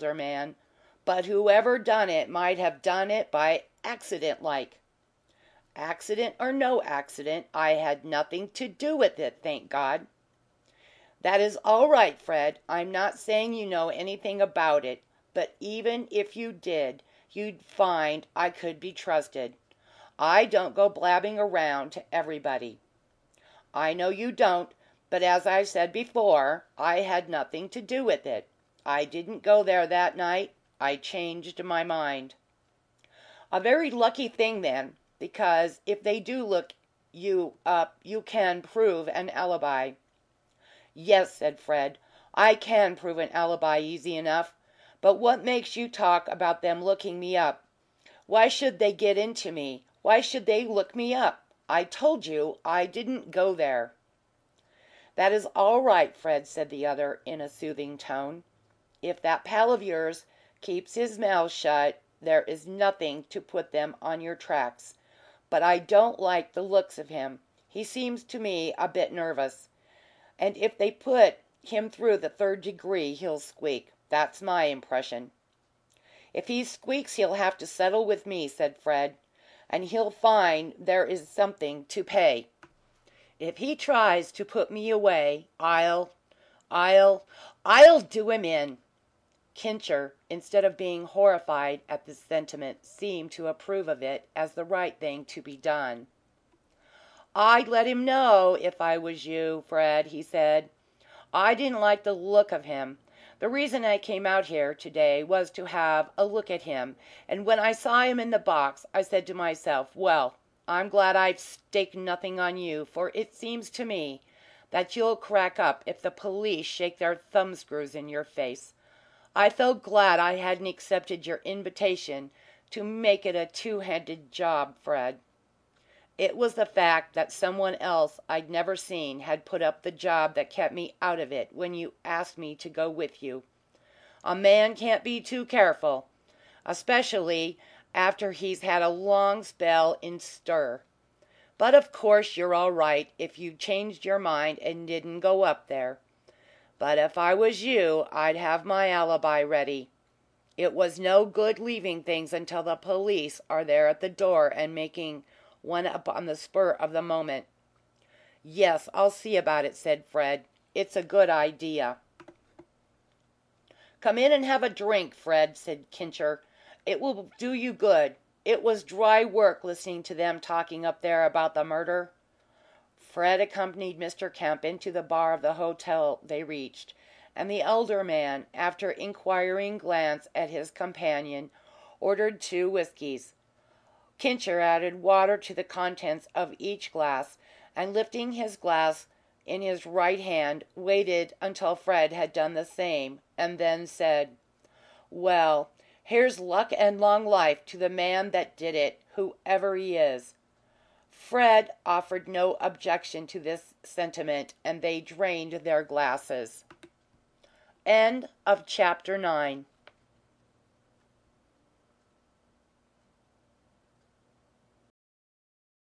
older man. "But whoever done it might have done it by accident like." "Accident or no accident, I had nothing to do with it, thank God." "That is all right, Fred. I'm not saying you know anything about it, but even if you did, you'd find I could be trusted. I don't go blabbing around to everybody." "I know you don't, but as I said before, I had nothing to do with it. I didn't go there that night. I changed my mind." "A very lucky thing, then, because if they do look you up you can prove an alibi." "Yes," said Fred, "I can prove an alibi easy enough. But what makes you talk about them looking me up? Why should they get into me? Why should they look me up? I told you I didn't go there." "That is all right, Fred," said the other, in a soothing tone. "If that pal of yours keeps his mouth shut, there is nothing to put them on your tracks. But I don't like the looks of him. He seems to me a bit nervous. And if they put him through the third degree, he'll squeak. That's my impression." "If he squeaks he'll have to settle with me," said Fred, "and he'll find there is something to pay. If he tries to put me away, I'll do him in." Kincher, instead of being horrified at this sentiment, seemed to approve of it as the right thing to be done. "I'd let him know if I was you, Fred," he said. "I didn't like the look of him. The reason I came out here to day was to have a look at him, and when I saw him in the box I said to myself, well, I'm glad I've staked nothing on you, for it seems to me that you'll crack up if the police shake their thumbscrews in your face. I felt glad I hadn't accepted your invitation to make it a two-handed job, Fred. It was the fact that someone else I'd never seen had put up the job that kept me out of it when you asked me to go with you. A man can't be too careful, especially after he's had a long spell in stir. But of course you're all right if you changed your mind and didn't go up there. But if I was you, I'd have my alibi ready. It was no good leaving things until the police are there at the door and making one up on the spur of the moment." "Yes, I'll see about it," said Fred. "It's a good idea." "Come in and have a drink, Fred," said Kincher. "It will do you good. It was dry work listening to them talking up there about the murder." Fred accompanied Mr. Kemp into the bar of the hotel they reached, and the elder man, after inquiring glance at his companion, ordered 2 whiskies. Kincher added water to the contents of each glass, and lifting his glass in his right hand, waited until Fred had done the same, and then said, "Well, here's luck and long life to the man that did it, whoever he is." Fred offered no objection to this sentiment, and they drained their glasses. End of chapter 9.